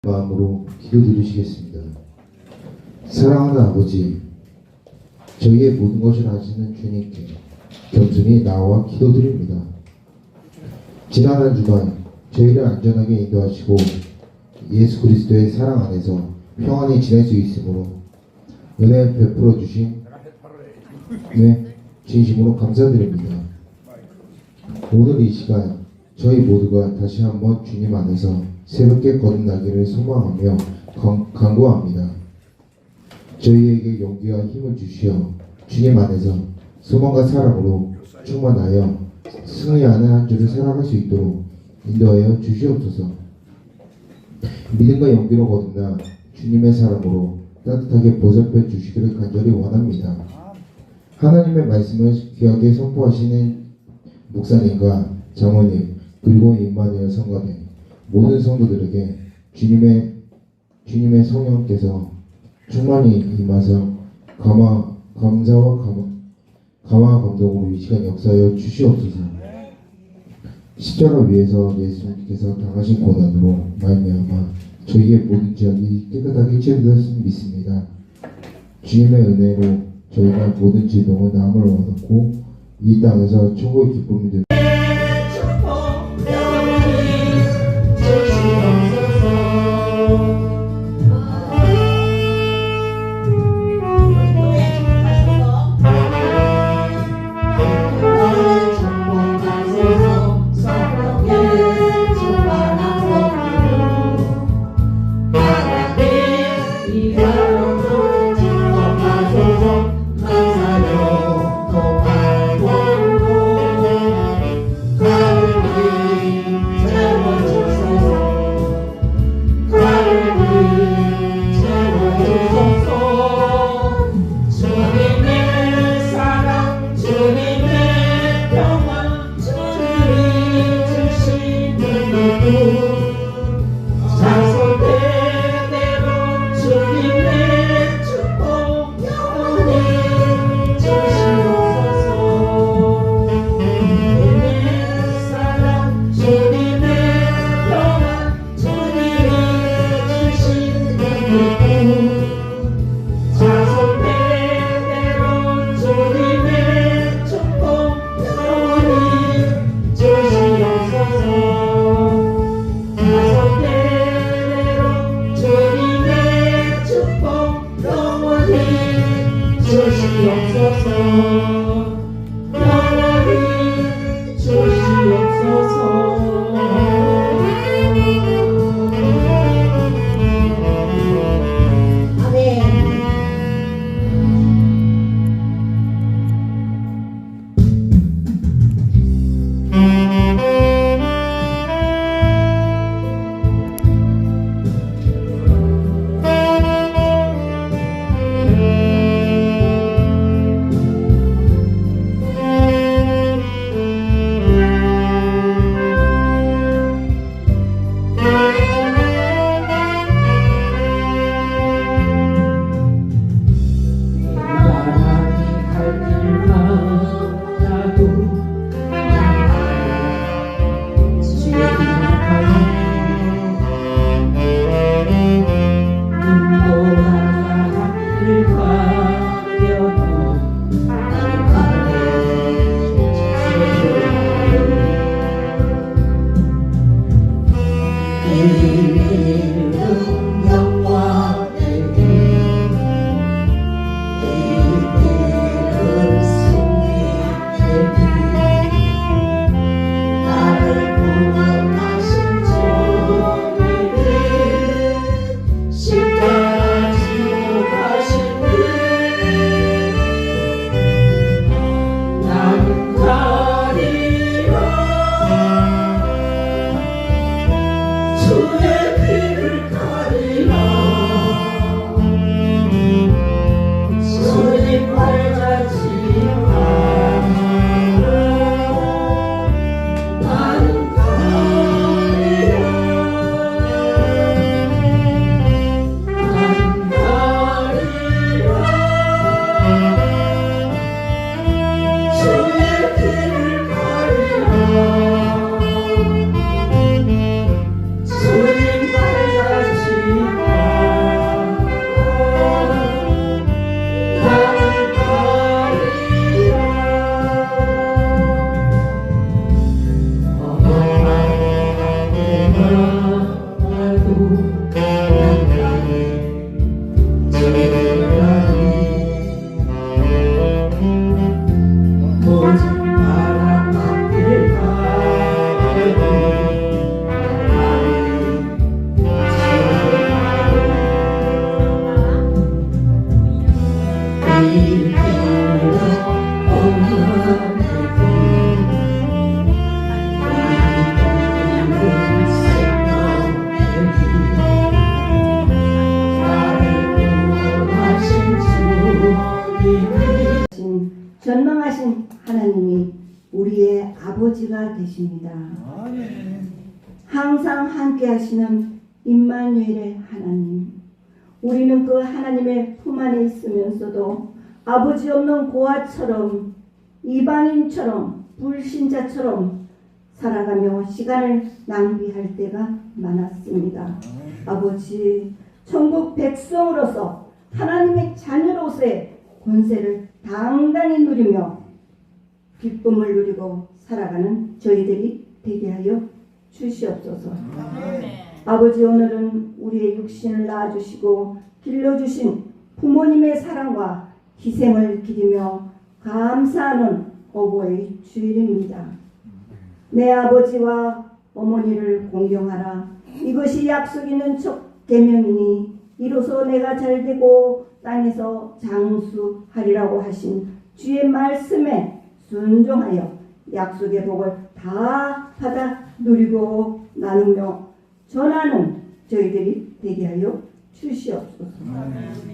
마음으로 기도드리시겠습니다. 사랑하는 아버지, 저희의 모든 것을 아시는 주님께 겸손히 나와 기도드립니다. 지난 한 주간 저희를 안전하게 인도하시고 예수 그리스도의 사랑 안에서 평안히 지낼 수 있으므로 은혜 베풀어 주신 진심으로 감사드립니다. 오늘 이 시간 저희 모두가 다시 한번 주님 안에서 새롭게 거듭나기를 소망하며 간구합니다. 저희에게 용기와 힘을 주시어 주님 안에서 소망과 사랑으로 충만하여 승리하는 한 주를 살아갈 수 있도록 인도하여 주시옵소서. 믿음과 용기로 거듭나 주님의 사랑으로 따뜻하게 보살펴 주시기를 간절히 원합니다. 하나님의 말씀을 귀하게 선포하시는 목사님과 장로님 그리고 임마누엘 성가대 모든 성도들에게 주님의 성령께서 충만히 임하사 감사와 감동으로 이 시간 역사하여 주시옵소서. 십자가 위에서 예수님께서 당하신 고난으로 말미암아 저희의 모든 죄악이 깨끗하게 치료되었음을 믿습니다. 주님의 은혜로 저희가 모든 죄동은 남을 얻었고 이 땅에서 천국의 기쁨이 되고 전능하신 하나님이 우리의 아버지가 되십니다. 항상 함께 하시는 임마누엘의 하나님, 우리는 그 하나님의 품 안에 있으면서도 아버지 없는 고아처럼 이방인처럼 불신자처럼 살아가며 시간을 낭비할 때가 많았습니다. 아버지, 천국 백성으로서 하나님의 자녀로서의 권세를 당당히 누리며 기쁨을 누리고 살아가는 저희들이 되게 하여 주시옵소서. 아버지, 오늘은 우리의 육신을 낳아주시고 길러주신 부모님의 사랑과 희생을 기리며 감사하는 어버이 주일입니다. 내 아버지와 어머니를 공경하라. 이것이 약속 있는 첫 계명이니 이로써 내가 잘되고 땅에서 장수하리라고 하신 주의 말씀에 순종하여 약속의 복을 다 받아 누리고 나누며 전하는 저희들이 되게 하여 주시옵소서.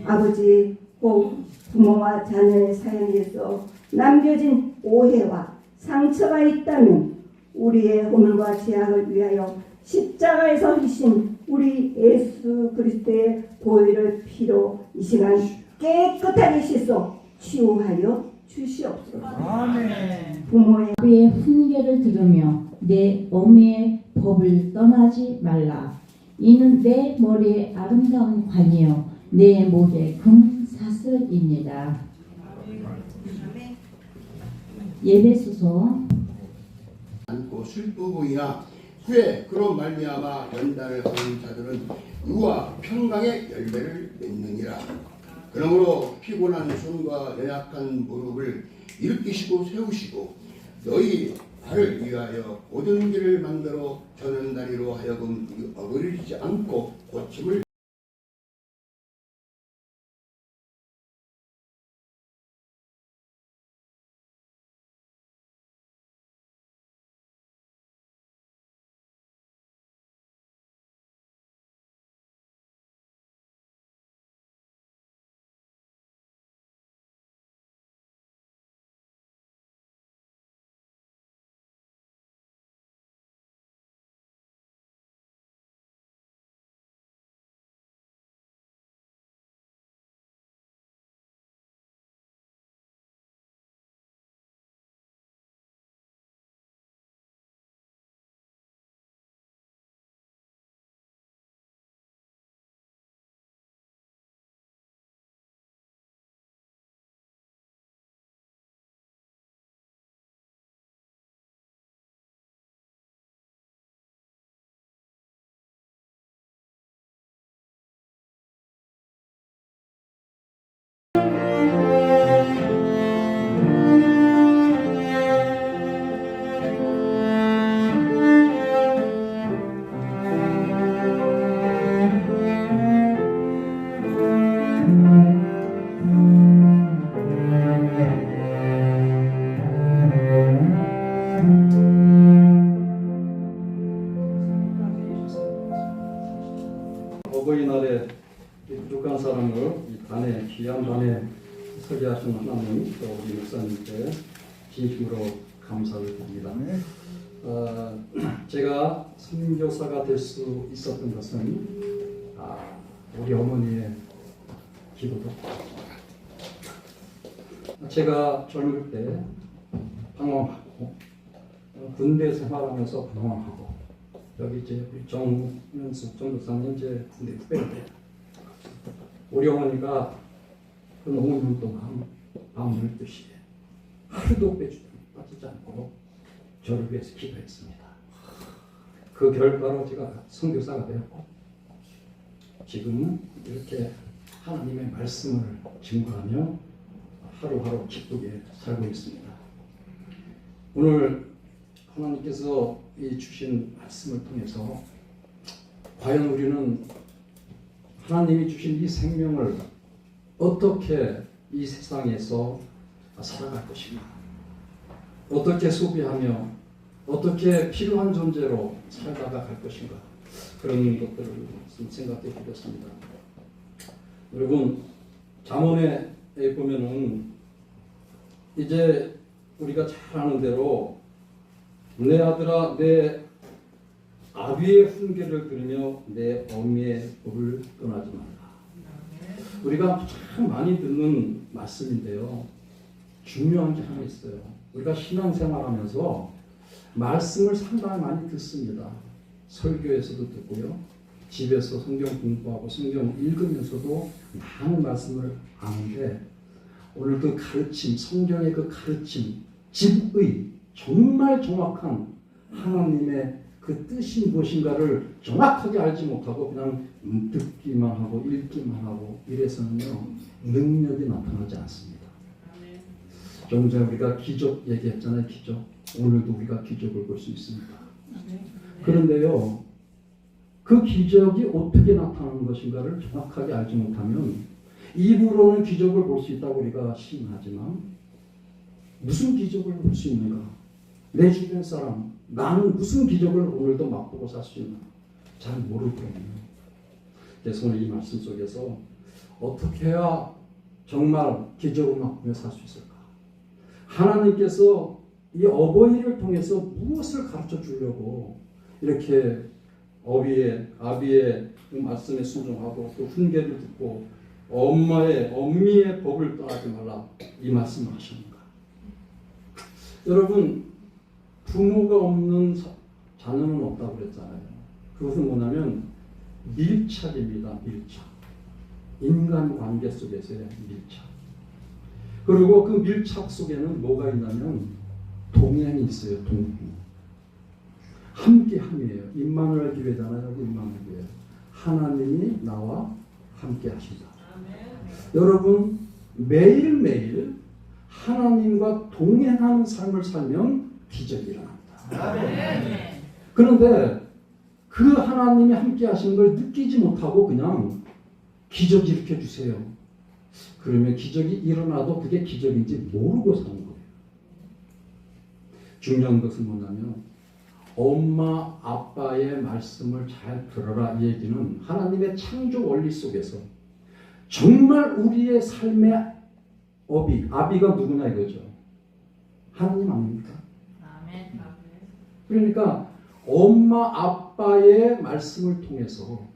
아버지, 꼭 부모와 자녀의 사이에서 남겨진 오해와 상처가 있다면 우리의 허물과 죄악을 위하여 십자가에서 희신 우리 예수 그리스도의 보혈의 피로 이 시간 깨끗하게 씻어 치유하여 주시옵소서. 아멘. 부모의 훈계를 들으며 내 어미의 법을 떠나지 말라. 이는 내 머리에 아름다운 관이요 내 목에 금사슬입니다. 예배소서. 않고 슬프고이나 후에 그런 말미암아 연단을 하는 자들은 의와 평강의 열매를 맺느니라. 그러므로 피곤한 손과 연약한 무릎을 일으키시고 세우시고 너희 발을 위하여 모든 길을 만들어 저는 다리로 하여금 어그러지지 않고 고침을 어버이날에 부족한 사람을 이 단에 귀한 단에 서게 하신 하나님 또 우리 목사님께 진심으로 감사를 드립니다. 제가 선교사가 될 수 있었던 것은 우리 어머니의 기도도 제가 젊을 때 방황하고 군대 생활하면서 방황하고 여기 이제 우리 정윤수 정교사님 이제 군대 후배인데 우리 어머니가 그 5년 동안 밤을 12시에 하루도 빠지지 않고 저를 위해서 기도했습니다. 그 결과로 제가 선교사가 되었고 지금 이렇게 하나님의 말씀을 증거하며 하루하루 기쁘게 살고 있습니다. 오늘 하나님께서 이 주신 말씀을 통해서 과연 우리는 하나님이 주신 이 생명을 어떻게 이 세상에서 살아갈 것인가, 어떻게 소비하며 어떻게 필요한 존재로 살다가 갈 것인가, 그런 것들을 좀 생각해 보겠습니다. 여러분, 잠언에 보면은 이제 우리가 잘 아는 대로 내 아들아 내 아비의 훈계를 들으며 내 어미의 법을 떠나지 말라. 우리가 참 많이 듣는 말씀인데요, 중요한 게 하나 있어요. 우리가 신앙생활하면서 말씀을 상당히 많이 듣습니다. 설교에서도 듣고요, 집에서 성경 공부하고 성경 읽으면서도 많은 말씀을 아는데, 오늘 그 가르침, 성경의 그 가르침, 집의 정말 정확한 하나님의 그 뜻이 무엇인가를 정확하게 알지 못하고 그냥 듣기만 하고 읽기만 하고 이래서는요, 능력이 나타나지 않습니다. 조금 전에 우리가 기적 얘기했잖아요. 기적. 오늘도 우리가 기적을 볼 수 있습니다. 그런데요, 그 기적이 어떻게 나타나는 것인가를 정확하게 알지 못하면 입으로는 기적을 볼 수 있다고 우리가 시인하지만 무슨 기적을 볼 수 있는가? 내 주변 사람, 나는 무슨 기적을 오늘도 맛보고 살 수 있나? 잘 모르거든요. 그래서 오늘 이 말씀 속에서 어떻게 해야 정말 기적을 맛보며 살 수 있을까? 하나님께서 이 어버이를 통해서 무엇을 가르쳐 주려고 이렇게 아비의 말씀에 순종하고 또 훈계를 듣고 어미의 법을 떠나지 말라, 이 말씀을 하셨는가? 여러분, 부모가 없는 자녀는 없다고 그랬잖아요. 그것은 뭐냐면 밀착입니다. 밀착. 인간관계 속에서의 밀착. 그리고 그 밀착 속에는 뭐가 있냐면 동행이 있어요. 동행. 함께함이에요. 임마누엘 교회잖아요. 임마누엘 교회. 하나님이 나와 함께 하신다. 여러분, 매일매일 하나님과 동행하는 삶을 살면 기적이 일어납니다. 그런데 그 하나님이 함께 하시는 걸 느끼지 못하고 그냥 기적 일으켜 주세요. 그러면 기적이 일어나도 그게 기적인지 모르고 사는 거예요. 중요한 것은 뭐냐면 엄마 아빠의 말씀을 잘 들어라, 이 얘기는 하나님의 창조 원리 속에서 정말 우리의 삶의 아비가 누구냐 이거죠. 하나님 아닙니까? 그러니까 엄마 아빠의 말씀을 통해서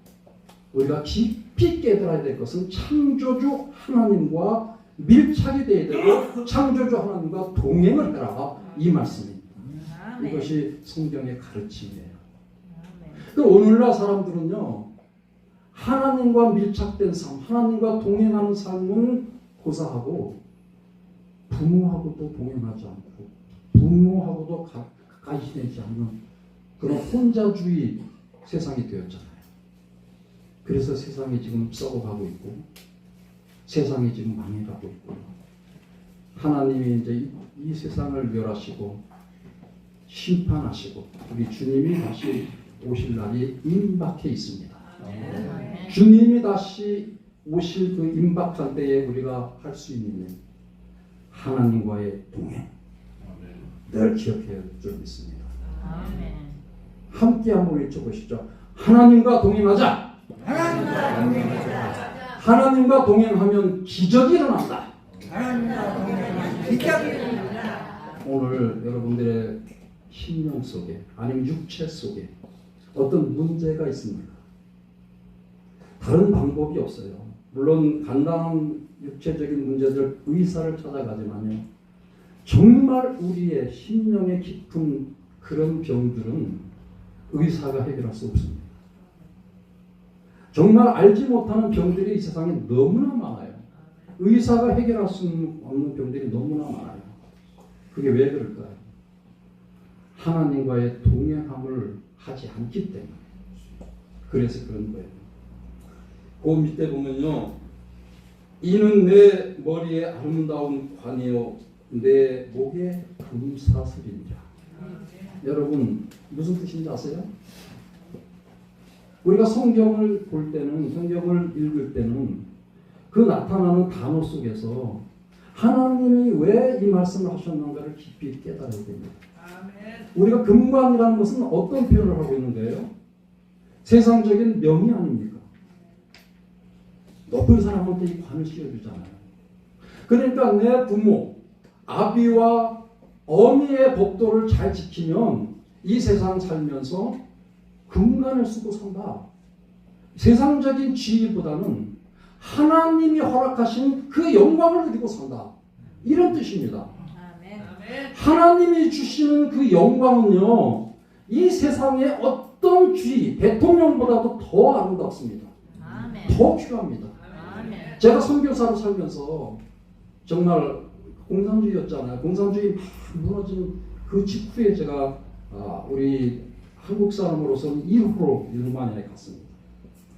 우리가 깊이 깨달아야 될 것은 창조주 하나님과 밀착이 되어야 되고 창조주 하나님과 동행을 해라, 이 말씀입니다. 이것이 성경의 가르침이에요. 오늘날 사람들은요, 하나님과 밀착된 삶, 하나님과 동행하는 삶은 고사하고 부모하고도 동행하지 않고 부모하고도 가까이 지내지 않는 그런 혼자주의 세상이 되었잖아요. 그래서 세상이 지금 썩어가고 있고 세상이 지금 망해가고 있고, 하나님이 이제 이 세상을 멸하시고 심판하시고 우리 주님이 다시 오실 날이 임박해 있습니다. 주님이 다시 오실 그 임박한 때에 우리가 할 수 있는 하나님과의 동행, 늘 기억해야 줄 믿습니다. 함께 한번 외쳐보시죠. 하나님과 동행하자. 하나님과 동행하면 기적이 일어난다. 오늘 여러분들의 심령 속에 아니면 육체 속에 어떤 문제가 있습니까? 다른 방법이 없어요. 물론 간단한 육체적인 문제들 의사를 찾아가지만요, 정말 우리의 심령에 깊은 그런 병들은 의사가 해결할 수 없습니다. 정말 알지 못하는 병들이 이 세상에 너무나 많아요. 의사가 해결할 수 없는 병들이 너무나 많아요. 그게 왜 그럴까요? 하나님과의 동행함을 하지 않기 때문에. 그래서 그런 거예요. 그 밑에 보면요. 이는 내 머리에 아름다운 관이요 내 목에 금사슬이니라. 여러분 무슨 뜻인지 아세요? 우리가 성경을 볼 때는, 성경을 읽을 때는 그 나타나는 단어 속에서 하나님이 왜 이 말씀을 하셨는가를 깊이 깨달아야 됩니다. 우리가 금관이라는 것은 어떤 표현을 하고 있는 거예요? 세상적인 명의 아닙니까? 높은 사람한테 이 관을 씌워주잖아요. 그러니까 내 부모, 아비와 어미의 법도를 잘 지키면 이 세상 살면서 금관을 쓰고 산다. 세상적인 지위보다는 하나님이 허락하신 그 영광을 누리고 산다. 이런 뜻입니다. 하나님이 주시는 그 영광은요, 이 세상의 어떤 주의, 대통령보다도 더 아름답습니다. 더 귀합니다. 제가 선교사로 살면서 정말 공산주의였잖아요. 공산주의 막 무너진 그 직후에 제가 우리 한국 사람으로서는 1호로 루마니아에 갔습니다.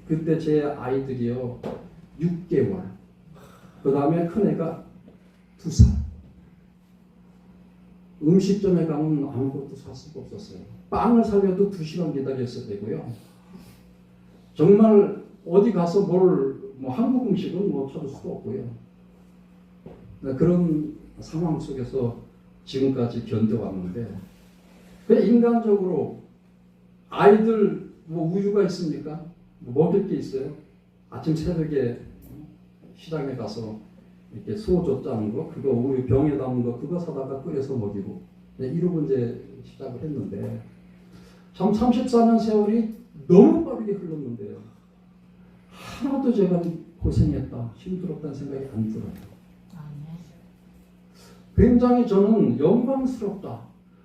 그때 제 아이들이요 6개월, 그 다음에 큰애가 2살. 음식점에 가면 아무것도 살 수가 없었어요. 빵을 사려도 2시간 기다렸어야 되고요. 정말 어디 가서 뭐 한국 음식은 뭐 찾을 수도 없고요. 그런 상황 속에서 지금까지 견뎌왔는데, 그냥 인간적으로 아이들 뭐 우유가 있습니까? 뭐 먹을 게 있어요? 아침 새벽에 시장에 가서 이렇게 소조 짜는 거, 그거 우유 병에 담은 거, 그거 사다가 끓여서 먹이고, 이러고 이제 시작을 했는데, 참 34년 세월이 너무 빠르게 흘렀는데요. 하나도 제가 고생했다, 힘들었다는 생각이 안 들어요. 굉장히 저는 영광스럽다.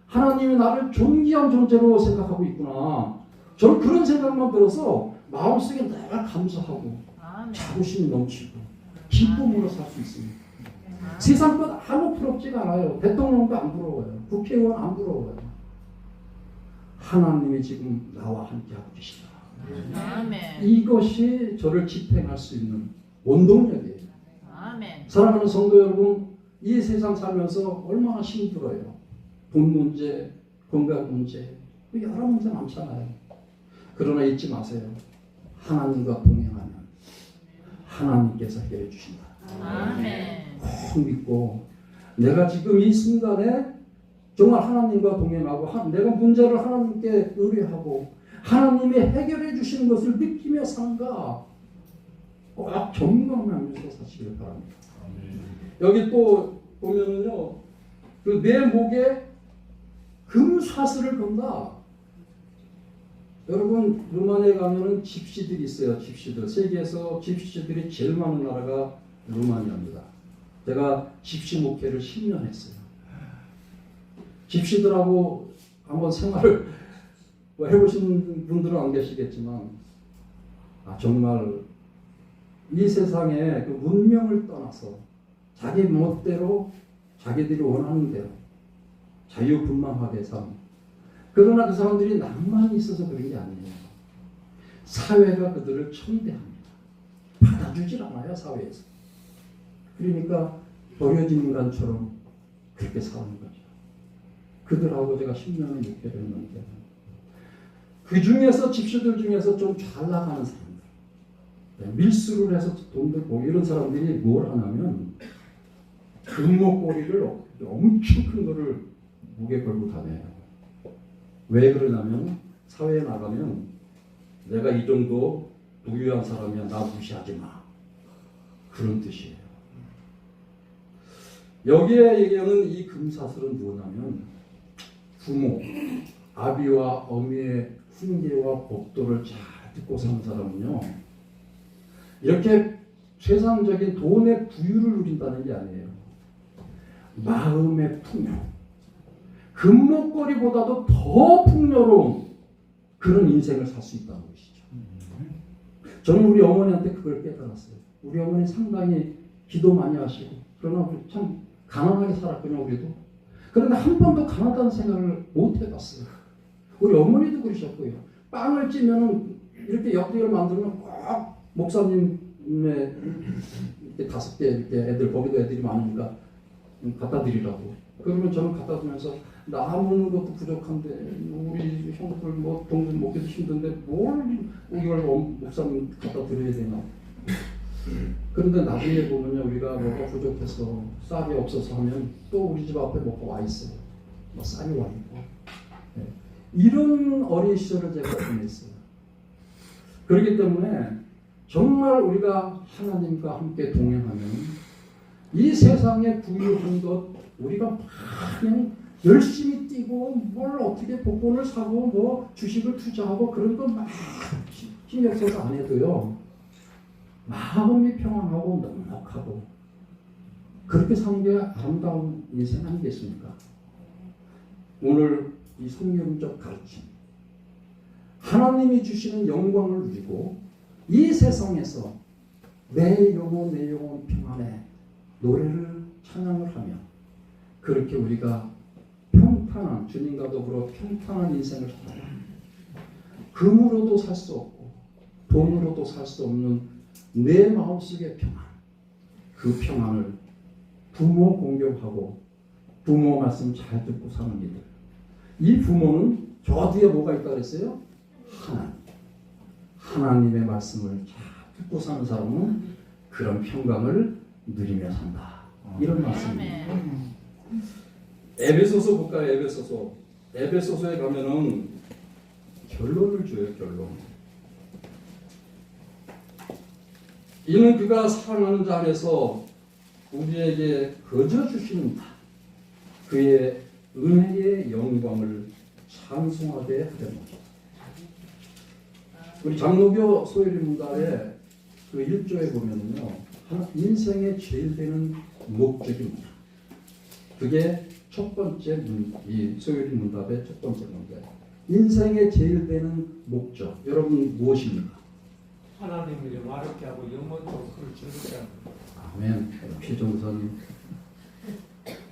하나님이 나를 존귀한 존재로 생각하고 있구나. 저는 그런 생각만 들어서 마음속에 내가 감사하고 자부심이 넘치고 기쁨으로 살 수 있습니다. 세상 것 아무 부럽지가 않아요. 대통령도 안 부러워요. 국회의원 안 부러워요. 하나님이 지금 나와 함께하고 계시다. 이것이 저를 지탱할 수 있는 원동력이에요. 사랑하는 성도 여러분, 이 세상 살면서 얼마나 힘들어요. 돈 문제, 건강 문제, 여러 문제 많잖아요. 그러나 잊지 마세요. 하나님과 동행하면 하나님께서 해결해 주신다. 꼭 믿고, 내가 지금 이 순간에 정말 하나님과 동행하고 내가 문제를 하나님께 의뢰하고 하나님이 해결해 주시는 것을 느끼며 산가, 꼭 경험하면서 사시길 바랍니다. 여기 또 보면은요, 그 내 목에 금사슬을 건다. 여러분, 루마니아에 가면은 집시들이 있어요. 집시들. 세계에서 집시들이 제일 많은 나라가 루마니아입니다. 제가 집시 목회를 10년 했어요. 집시들하고 한번 생활을 해보신 분들은 안 계시겠지만, 정말 이 세상에 그 문명을 떠나서 자기 멋대로 자기들이 원하는 대로 자유분방하게 삶. 그러나 그 사람들이 낭만이 있어서 그런 게 아니에요. 사회가 그들을 천대합니다. 받아주질 않아요, 사회에서. 그러니까 버려진 인간처럼 그렇게 사는 거죠. 그들하고 제가 10년을 목회를 했는데, 그 중에서 집시들 중에서 좀 잘 나가는 사람들, 밀수를 해서 돈들 벌고 이런 사람들이 뭘 하냐면 금목걸이를 엄청 큰 거를 목에 걸고 다녀요. 왜 그러냐면 사회에 나가면 내가 이 정도 부유한 사람이야, 나 무시하지 마, 그런 뜻이에요. 여기에 얘기하는 이 금사슬은 뭐냐면 부모, 아비와 어미의 훈계와 법도를 잘 듣고 사는 사람은요, 이렇게 세상적인 돈의 부유를 누린다는 게 아니에요. 마음의 풍요, 금목걸이보다도 더 풍요로운 그런 인생을 살 수 있다는 것이죠. 저는 우리 어머니한테 그걸 깨달았어요. 우리 어머니 상당히 기도 많이 하시고, 그러나 우리 참 가난하게 살았거든요, 우리도. 그런데 한 번도 가난하다는 생각을 못 해봤어요. 우리 어머니도 그러셨고요. 빵을 찌면 이렇게 옆구리를 만들면 꼭 목사님의 이렇게 5개 이렇게 애들, 거기도 애들이 많으니까 갖다 드리라고. 그러면 저는 갖다 주면서 나 먹는 것도 부족한데 우리 형들 뭐 동생 먹기도 힘든데 뭘 이걸 목사님 갖다 드려야 되나. 그런데 나중에 보면요, 우리가 뭐가 부족해서 쌀이 없어서 하면 또 우리 집 앞에 뭐가 와 있어요. 뭐 쌀이 와 있고. 네. 이런 어린 시절을 제가 보냈어요. 그렇기 때문에 정말 우리가 하나님과 함께 동행하면 이 세상에 부유한 것 우리가 그냥 열심히 뛰고 뭘 어떻게 복권을 사고 뭐 주식을 투자하고 그런 거 막 신경 써서 안 해도요, 마음이 평안하고 넉넉하고 그렇게 사는 게 아름다운 인생 아니겠습니까? 오늘 이 성경적 가르침, 하나님이 주시는 영광을 누리고 이 세상에서 내 영혼 평안에 노래를 찬양을 하며 그렇게 우리가 평탄한, 주님과 더불어 평탄한 인생을 살아요. 금으로도 살 수 없고 돈으로도 살 수 없는 내 마음속의 평안, 그 평안을 부모 공경하고 부모 말씀 잘 듣고 사는 이들, 이 부모는 저 뒤에 뭐가 있다 그랬어요? 하나님의 말씀을 잘 듣고 사는 사람은 그런 평강을 누리며 산다. 이런 말씀입니다. 에베소서 볼까요? 에베소서에 가면은 결론을 줘요. 결론. 이는 그가 사랑하는 자 안에서 우리에게 거저 주시는 그의 은혜의 영광을 찬송하게 하려는. 우리 장로교 소요리 문답의 그 1조에 보면은요, 인생의 제일 되는 목적입니다. 그게 첫 번째 이 소요리 문답의 첫 번째 문제. 인생의 제일 되는 목적. 여러분 무엇입니까? 하나님을 영화롭게 하고 영원토록 그를 즐겁게 하는. 아멘. 피종사님.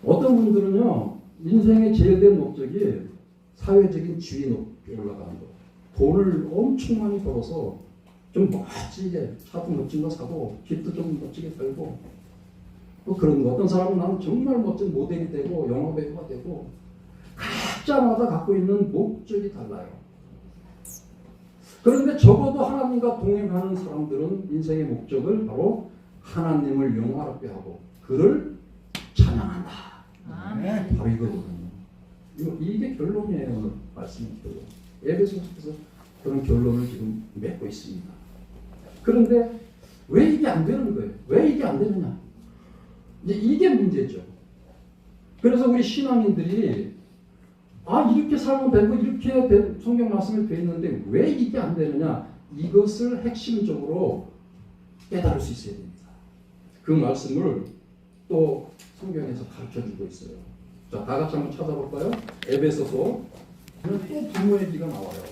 어떤 분들은요, 인생의 제일 된 목적이 사회적인 지위 높이 올라가는 거. 돈을 엄청 많이 벌어서 좀 멋지게 차도 멋진 거 사고 집도 좀 멋지게 살고 또 그런 거. 어떤 사람은 나는 정말 멋진 모델이 되고 영화배우가 되고 각자마다 갖고 있는 목적이 달라요. 그런데 적어도 하나님과 동행하는 사람들은 인생의 목적을 바로 하나님을 영화롭게 하고 그를 찬양한다. 바로 이거거든요. 이게 결론이에요. 오늘 말씀의 결론. 에베소서에서 그런 결론을 지금 맺고 있습니다. 그런데 왜 이게 안 되는 거예요? 왜 이게 안 되느냐? 이게 문제죠. 그래서 우리 신앙인들이 이렇게 살면 되고 이렇게 성경 말씀이 되어 있는데 왜 이게 안 되느냐? 이것을 핵심적으로 깨달을 수 있어야 됩니다. 그 말씀을 또 성경에서 가르쳐주고 있어요. 자, 다 같이 한번 찾아볼까요? 에베소서. 또 부모의 비가 나와요.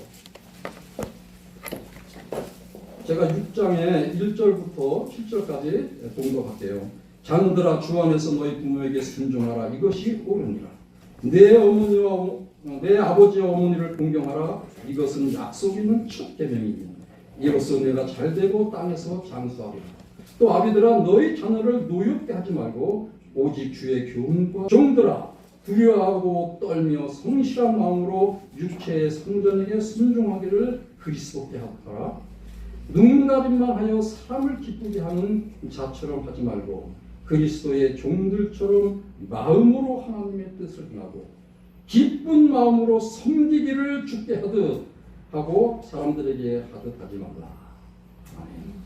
제가 6장의 1절부터 7절까지 봉독할게요. 자녀들아, 주 안에서 너희 부모에게 순종하라. 이것이 옳으니라. 내 어머니와 내 아버지와 어머니를 공경하라. 이것은 약속 있는 첫 계명이니 이로써 내가 잘되고 땅에서 장수하리라. 또 아비들아, 너희 자녀를 노엽게 하지 말고 오직 주의 교훈과. 종들아, 두려워하고 떨며 성실한 마음으로 육체의 성전에게 순종하기를 그리스도께 하라. 눈가림만 하여 사람을 기쁘게 하는 자처럼 하지 말고 그리스도의 종들처럼 마음으로 하나님의 뜻을 행하고 기쁜 마음으로 섬기기를 주께 하듯 하고 사람들에게 하듯 하지 말라. 아멘.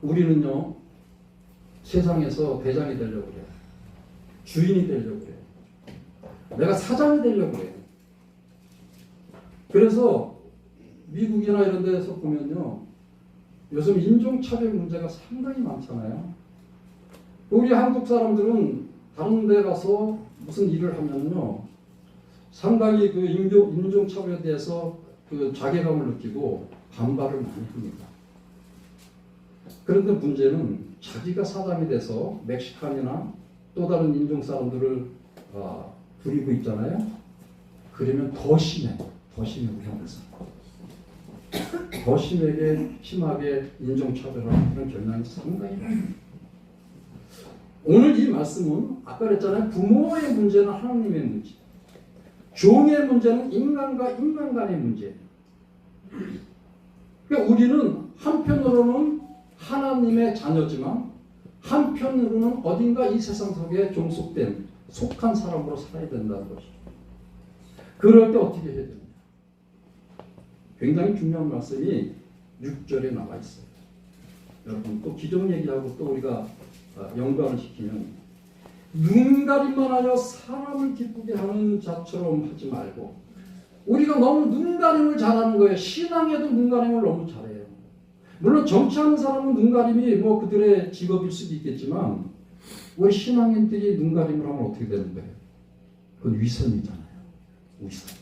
우리는요, 세상에서 대장이 되려고 그래요. 주인이 되려고 그래요. 내가 사장이 되려고 그래요. 그래서 미국이나 이런 데서 보면요, 요즘 인종차별 문제가 상당히 많잖아요. 우리 한국 사람들은 다른 데 가서 무슨 일을 하면요, 상당히 그 인종차별에 대해서 그 자괴감을 느끼고 반발을 많이 합니다. 그런데 문제는 자기가 사장이 돼서 멕시칸이나 또 다른 인종 사람들을 부리고 있잖아요. 그러면 더 심해. 더 심해, 우리 한국에서. 더 심하게 인종차별하는 그런 경향이 상당히 많습니다. 오늘 이 말씀은 아까 그랬잖아요. 부모의 문제는 하나님의 문제, 종의 문제는 인간과 인간 간의 문제예요. 그러니까 우리는 한편으로는 하나님의 자녀지만 한편으로는 어딘가 이 세상 속에 속한 사람으로 살아야 된다는 것이죠. 그럴 때 어떻게 해야 되느냐? 굉장히 중요한 말씀이 6절에 나와 있어요. 여러분 또 기존 얘기하고 또 우리가 연관을 시키면 눈가림만 하여 사람을 기쁘게 하는 자처럼 하지 말고, 우리가 너무 눈가림을 잘하는 거예요. 신앙에도 눈가림을 너무 잘해요. 물론 정치하는 사람은 눈가림이 뭐 그들의 직업일 수도 있겠지만 우리 신앙인들이 눈가림을 하면 어떻게 되는 거예요? 그건 위선이잖아요. 위선.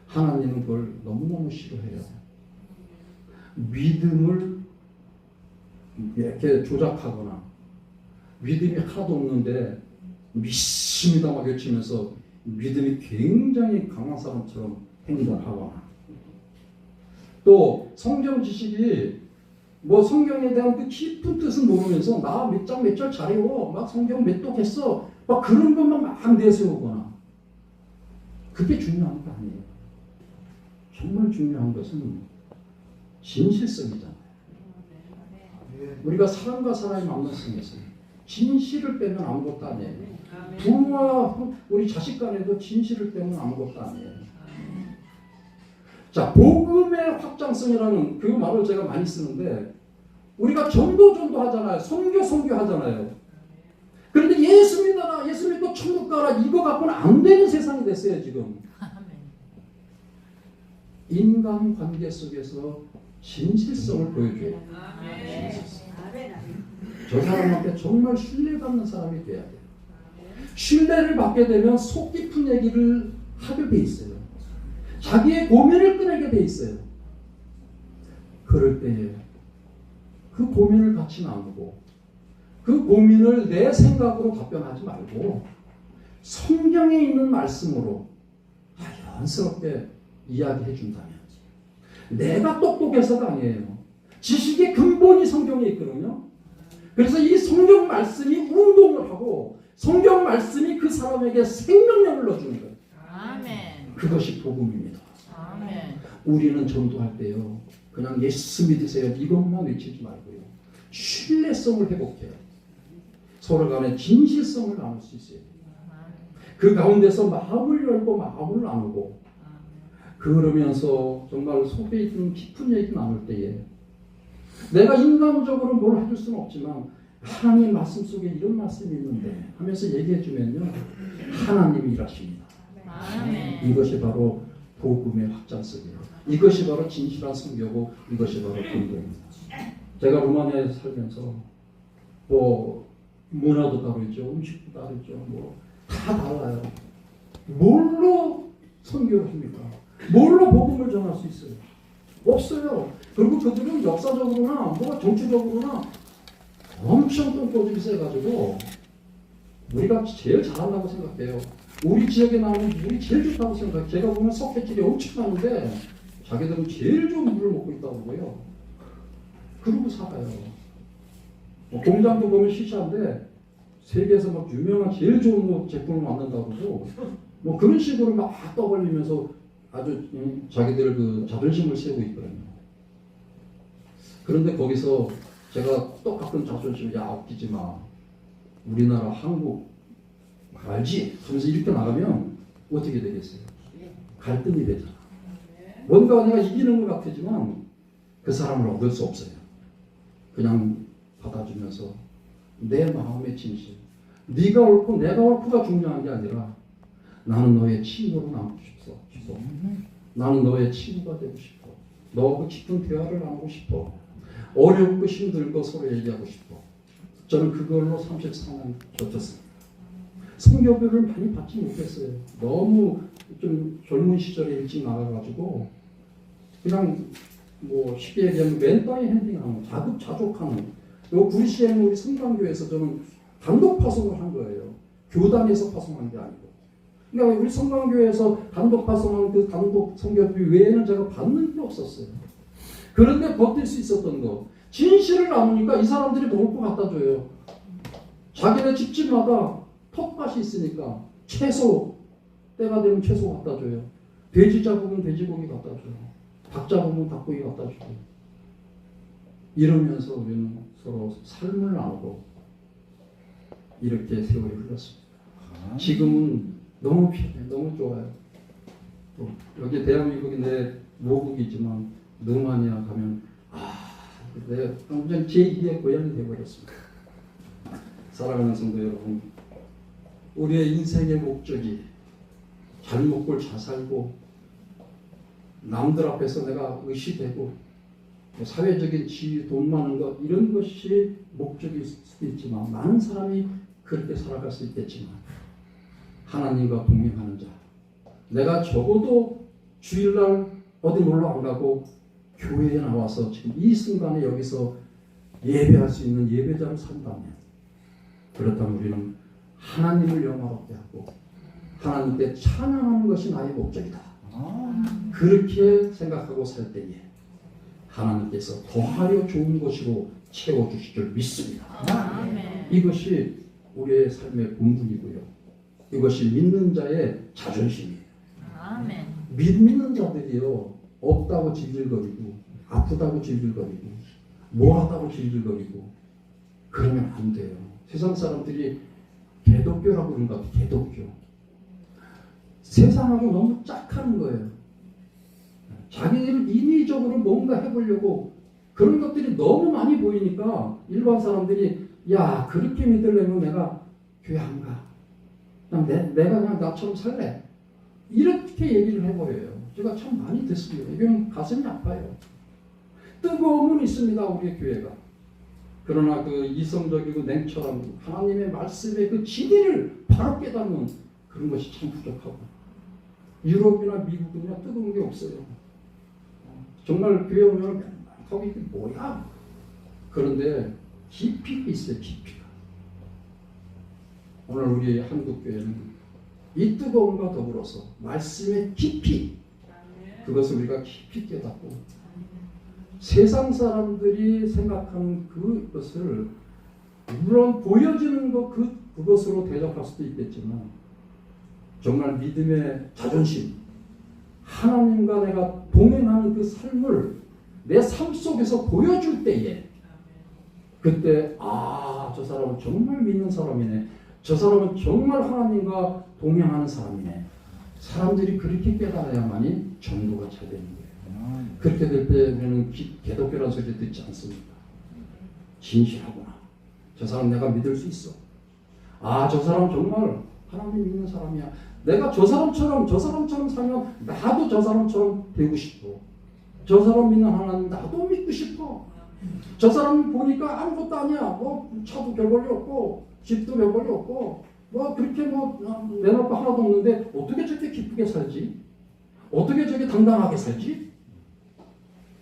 하나님은 그걸 너무너무 싫어해요. 믿음을 이렇게 조작하거나 믿음이 하나도 없는데 믿습니다 막 외치면서 믿음이 굉장히 강한 사람처럼 행동하거나, 또 성경 지식이 뭐 성경에 대한 그 깊은 뜻은 모르면서 나 몇 장 몇 절 잘 외워 막 성경 몇 독 했어 막 그런 것만 막 내세우거나, 그게 중요한 게 아니에요. 정말 중요한 것은 진실성이잖아요. 우리가 사람과 사람이 만난 속에서 진실을 빼면 아무것도 아니에요. 부모와 우리 자식 간에도 진실을 빼면 아무것도 아니에요. 자, 복음의 확장성이라는 그 말을 제가 많이 쓰는데, 우리가 전도 하잖아요. 선교 하잖아요. 그런데 예수 믿어라, 예수 믿고 천국 가라, 이거 갖고는 안 되는 세상이 됐어요, 지금. 인간 관계 속에서 진실성을 보여줘요. 진실성. 저 사람한테 정말 신뢰받는 사람이 돼야 돼요. 신뢰를 받게 되면 속 깊은 얘기를 하게 돼 있어요. 자기의 고민을 꺼내게 돼 있어요. 그럴 때에 그 고민을 같이 나누고 그 고민을 내 생각으로 답변하지 말고 성경에 있는 말씀으로 자연스럽게 이야기해 준다면, 내가 똑똑해서가 아니에요. 지식의 근본이 성경에 있거든요. 그래서 이 성경 말씀이 운동을 하고 성경 말씀이 그 사람에게 생명력을 넣어주는 거예요. 아멘. 그것이 복음입니다. 아멘. 우리는 전도할 때요, 그냥 예수 믿으세요 이것만 외치지 말고요, 신뢰성을 회복해요. 서로 간에 진실성을 나눌 수 있어요. 그 가운데서 마음을 열고 마음을 나누고, 그러면서 정말 속에 있는 깊은 얘기 나눌 때에 내가 인간적으로 뭘 해줄 수는 없지만 하나님 말씀 속에 이런 말씀이 있는데 하면서 얘기해 주면요, 하나님이 일하십니다. 아멘. 이것이 바로 복음의 확장성이에요. 이것이 바로 진실한 선교고 이것이 바로 근거입니다. 제가 루마니아에서 살면서 뭐 문화도 다르죠, 음식도 다르죠, 뭐 다 달라요. 뭘로 선교를 합니까? 뭘로 복음을 전할 수 있어요? 없어요. 그리고 그들은 역사적으로나 뭐 정치적으로나 엄청 똥꼬집이 세가지고 우리가 제일 잘한다고 생각해요. 우리 지역에 나오는 물이 제일 좋다고 생각해요. 제가 보면 석회질이 엄청 나는데 자기들은 제일 좋은 물을 먹고 있다고 보여요. 그러고 살아요. 뭐 공장도 보면 시시한데 세계에서 막 유명한 제일 좋은 뭐 제품을 만든다고 그러고 뭐 그런 식으로 막 떠벌리면서 아주 자기들 그 자존심을 세우고 있거든요. 그런데 거기서 제가 똑같은 자존심, 야 웃기지 마, 우리나라 한국 알지? 하면서 이렇게 나가면 어떻게 되겠어요? 갈등이 되잖아. 뭔가 내가 이기는 것 같지만 그 사람을 얻을 수 없어요. 그냥 받아주면서 내 마음의 진실, 네가 옳고 내가 옳고가 중요한 게 아니라 나는 너의 친구로 남고 싶어. 나는 너의 친구가 되고 싶어. 너하고 깊은 대화를 나누고 싶어. 어렵고 힘들고 서로 얘기하고 싶어. 저는 그걸로 34년 버텼습니다. 성교교를 많이 받지 못했어요. 너무 좀 젊은 시절에 일찍 나가가지고 그냥 뭐 쉽게 얘기하면 맨땅에 핸딩하는, 자급자족하는. 요 구리시에는 우리 성당교회에서 저는 단독 파송을 한 거예요. 교단에서 파송한 게 아니고. 그러니까 우리 성당교회에서 단독 파송한 그 단독 성교비 외에는 제가 받는 게 없었어요. 그런데 버틸 수 있었던 거. 진실을 나누니까 이 사람들이 먹을 거 갖다 줘요. 자기네 집집마다 텃밭이 있으니까 채소, 때가 되면 채소 갖다 줘요. 돼지 잡으면 돼지고기 갖다 줘요. 닭 잡으면 닭고기 갖다 주고. 이러면서 우리는 서로 삶을 나누고 이렇게 세월이 흘렀습니다. 지금은 너무 편해, 너무 좋아요. 또 여기 대한민국이 내 모국이지만 루마니아 가면 내가 완전 제2의 고향이 되어버렸습니다. 사랑하는 성도 여러분, 우리의 인생의 목적이 잘 먹고 잘 살고 남들 앞에서 내가 의시되고 사회적인 지위, 돈 많은 것 이런 것이 목적일 수도 있지만 많은 사람이 그렇게 살아갈 수 있겠지만 하나님과 동행하는 자, 내가 적어도 주일날 어디 놀러 안 가고 교회에 나와서 지금 이 순간에 여기서 예배할 수 있는 예배자를 산다면, 그렇다면 우리는 하나님을 영화롭게 하고 하나님께 찬양하는 것이 나의 목적이다. 그렇게 생각하고 살 때에 하나님께서 더하여 좋은 것으로 채워주실 줄 믿습니다. 아멘. 이것이 우리의 삶의 본분이고요. 이것이 믿는 자의 자존심이에요. 아멘. 믿는 자들이요, 없다고 질질거리고 아프다고 질질거리고 뭐하다고 질질거리고 그러면 안 돼요. 세상 사람들이 개독교라고 그러는 것 같아요. 개독교. 세상하고 너무 짝하는 거예요. 자기를 인위적으로 뭔가 해보려고 그런 것들이 너무 많이 보이니까 일반 사람들이 야, 그렇게 믿으려면 내가 교회 안 가. 그냥 내가 그냥 나처럼 살래. 이렇게 얘기를 해버려요. 제가 참 많이 듣습니다. 이건 가슴이 아파요. 뜨거움은 있습니다, 우리의 교회가. 그러나 그 이성적이고 냉철한 하나님의 말씀의 그 진리를 바로 깨닫는 그런 것이 참 부족하고, 유럽이나 미국은요 뜨거운 게 없어요. 정말 교회 오면 거기 이게 뭐야? 그런데 깊이가 있어요. 깊이가. 오늘 우리 한국 교회는 이 뜨거움과 더불어서 말씀의 깊이, 그것을 우리가 깊이 깨닫고 세상 사람들이 생각하는 그것을 물론 보여지는 것 그것으로 대적할 수도 있겠지만 정말 믿음의 자존심, 하나님과 내가 동행하는 그 삶을 내 삶 속에서 보여줄 때에 그때 저 사람은 정말 믿는 사람이네. 저 사람은 정말 하나님과 동행하는 사람이네. 사람들이 그렇게 깨달아야만이 전도가 잘 되는 거예요. 그렇게 될 때 우리는 개독교라는 소리 듣지 않습니다. 진실하구나. 저 사람 내가 믿을 수 있어. 저 사람 정말 하나님 믿는 사람이야. 내가 저 사람처럼 살면 나도 저 사람처럼 되고 싶어. 저 사람 믿는 하나님 나도 믿고 싶어. 저 사람 보니까 아무것도 아니야. 뭐 차도 별 볼일 없고 집도 별 볼일 없고 뭐 그렇게 내놓을 거 하나도 없는데 어떻게 저렇게 기쁘게 살지? 어떻게 저렇게 당당하게 살지?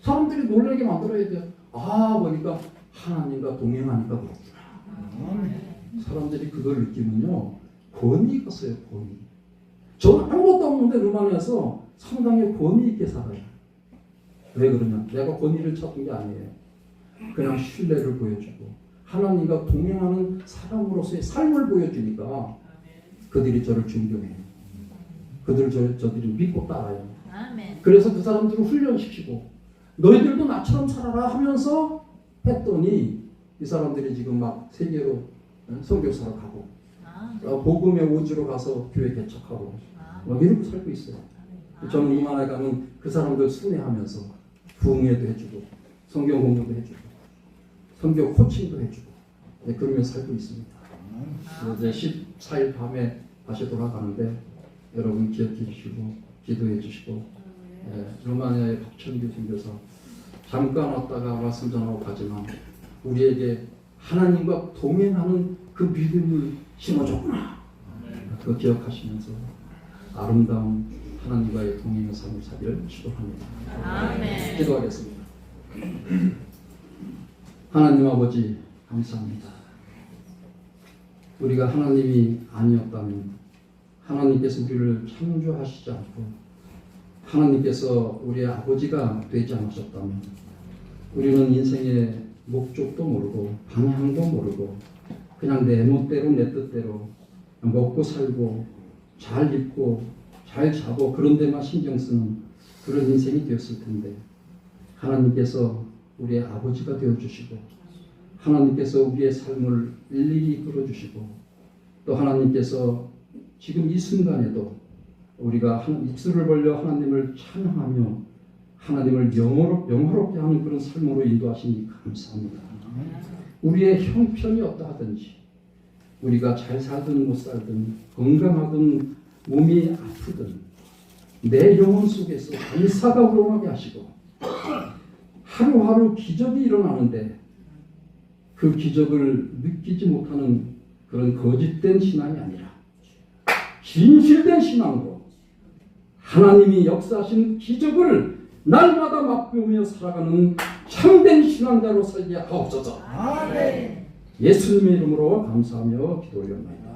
사람들이 놀라게 만들어야 돼요. 보니까 하나님과 동행하니까 그렇구나. 사람들이 그걸 느끼면요 권위 있었어요. 권위. 저는 아무것도 없는데 루마니아에서 상당히 권위 있게 살아요. 왜 그러냐? 내가 권위를 찾은 게 아니에요. 그냥 신뢰를 보여주고 하나님과 동행하는 사람으로서의 삶을 보여주니까 그들이 저를 존경해요. 저들이 믿고 따라요. 아멘. 그래서 그 사람들을 훈련시키고 너희들도 나처럼 살아라 하면서 했더니 이 사람들이 지금 막 세계로 선교사로 가고 복음의 오지로 가서 교회 개척하고 막 이렇게 살고 있어요. 저는 이만에 가면 그 사람들 순회하면서 부흥회도 해주고 성경 공부도 해주고 성경 코칭도 해주고 그러면서 살고 있습니다. 이제 14일 밤에 다시 돌아가는데 여러분 기억해 주시고 기도해 주시고 루마니아의 박천규 선교사 잠깐 왔다가 말씀 전하고 가지만 우리에게 하나님과 동행하는 그 믿음을 심어줬구나. 그거 기억하시면서 아름다운 하나님과의 동행의 삶을 살기를 기도합니다. 아멘. 기도하겠습니다. 하나님 아버지 감사합니다. 우리가 하나님이 아니었다면 하나님께서 우리를 창조하시지 않고 하나님께서 우리의 아버지가 되지 않으셨다면 우리는 인생의 목적도 모르고 방향도 모르고 그냥 내 멋대로 내 뜻대로 먹고 살고 잘 입고 잘 자고 그런 데만 신경 쓰는 그런 인생이 되었을 텐데 하나님께서 우리의 아버지가 되어주시고 하나님께서 우리의 삶을 일일이 이끌어주시고 또 하나님께서 지금 이 순간에도 우리가 입술을 벌려 하나님을 찬양하며 하나님을 영화롭게 하는 그런 삶으로 인도하시니 감사합니다. 우리의 형편이 어떠하든지 우리가 잘 살든 못 살든 건강하든 몸이 아프든 내 영혼 속에서 감사가 우러나게 하시고 하루하루 기적이 일어나는데 그 기적을 느끼지 못하는 그런 거짓된 신앙이 아니라 진실된 신앙으로 하나님이 역사하신 기적을 날마다 맛보며 살아가는 참된 신앙자로 살게 하옵소서. 예수님의 이름으로 감사하며 기도 올려옵나이다.